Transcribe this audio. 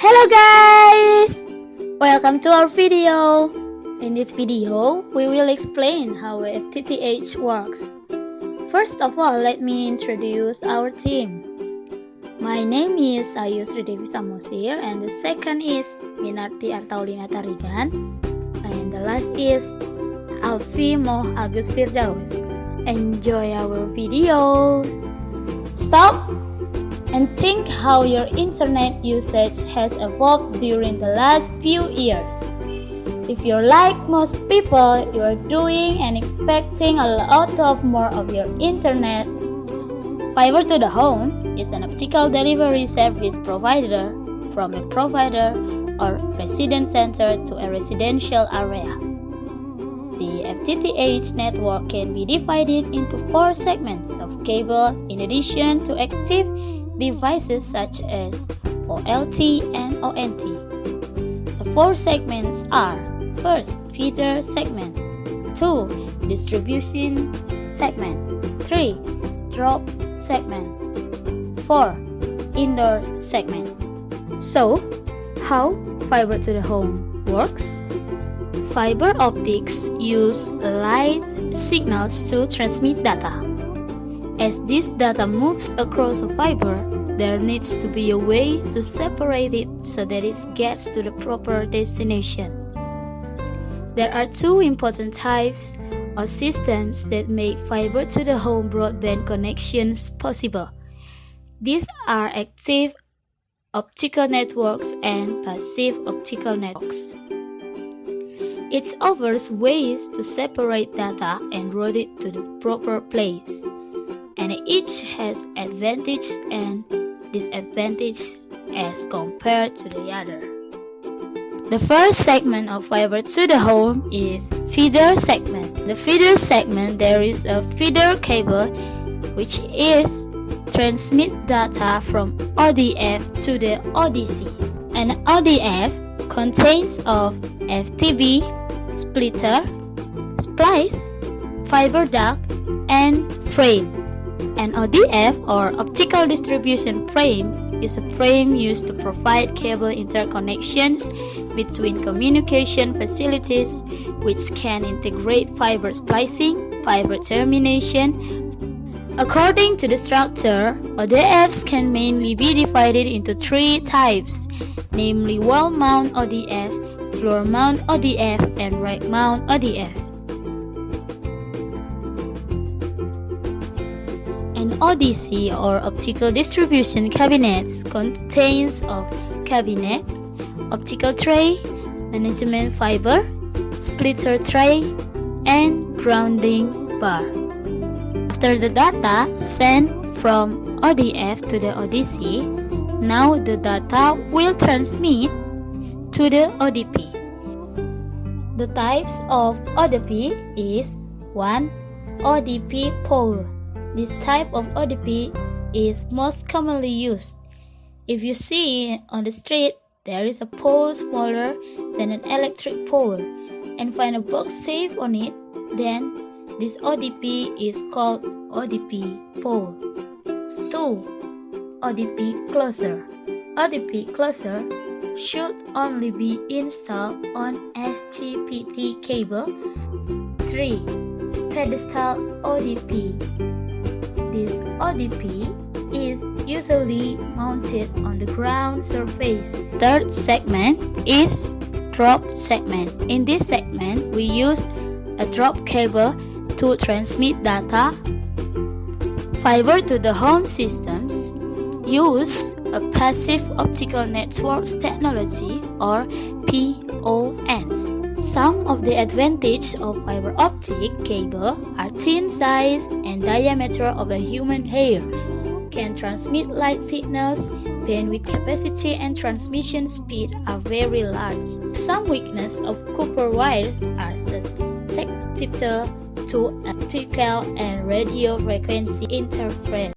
Hello guys! Welcome to our video. In this video, we will explain how Ftth works. First of all, let me introduce our team. My name is Ayu Sridevi Samosir, and the second is Minarti Artaulina Tarigan, and the last is Alfi Moh Agus Firdaus. Enjoy our video. Stop and think how your internet usage has evolved during the last few years. If you're like most people, you are doing and expecting a lot of more of your internet. Fiber to the home is an optical delivery service provider from a provider or resident center to a residential area. The Ftth network can be divided into 4 segments of cable in addition to active devices such as OLT and ONT. The 4 segments are: first, feeder segment, 2, distribution segment, 3, drop segment, 4, indoor segment. So, how fiber to the home works? Fiber optics use light signals to transmit data. As this data moves across a fiber, there needs to be a way to separate it so that it gets to the proper destination. There are 2 important types of systems that make fiber to the home broadband connections possible. These are active optical networks and passive optical networks. Each offers ways to separate data and route it to the proper place, and each has advantage and disadvantage as compared to the other. The first segment of fiber to the home is feeder segment. The feeder segment, there is a feeder cable which is transmit data from ODF to the ODC. An ODF contains of FTB, splitter, splice, fiber duct, and frame. An ODF or optical distribution frame is a frame used to provide cable interconnections between communication facilities, which can integrate fiber splicing, fiber termination. According to the structure, ODFs can mainly be divided into 3 types, namely wall mount ODF, floor mount ODF, and rack mount ODF. An ODC or optical distribution cabinets contains of cabinet, optical tray, management fiber, splitter tray, and grounding bar. After the data sent from ODF to the ODC, now the data will transmit to the ODP. The types of ODP is 1. ODP pole. This type of ODP is most commonly used. If you see on the street there is a pole smaller than an electric pole and find a box safe on it, then this ODP is called ODP pole. 2. ODP closer. ODP closer should only be installed on STPT cable. 3. Pedestal ODP. This ODP is usually mounted on the ground surface. Third segment is drop segment. In this segment, we use a drop cable to transmit data. Fiber to the home systems use a passive optical networks technology or PONs. Some of the advantages of fiber optic cable are thin size and diameter of a human hair, can transmit light signals, bandwidth capacity and transmission speed are very large. Some weakness of copper wires are susceptible to optical and radio frequency interference.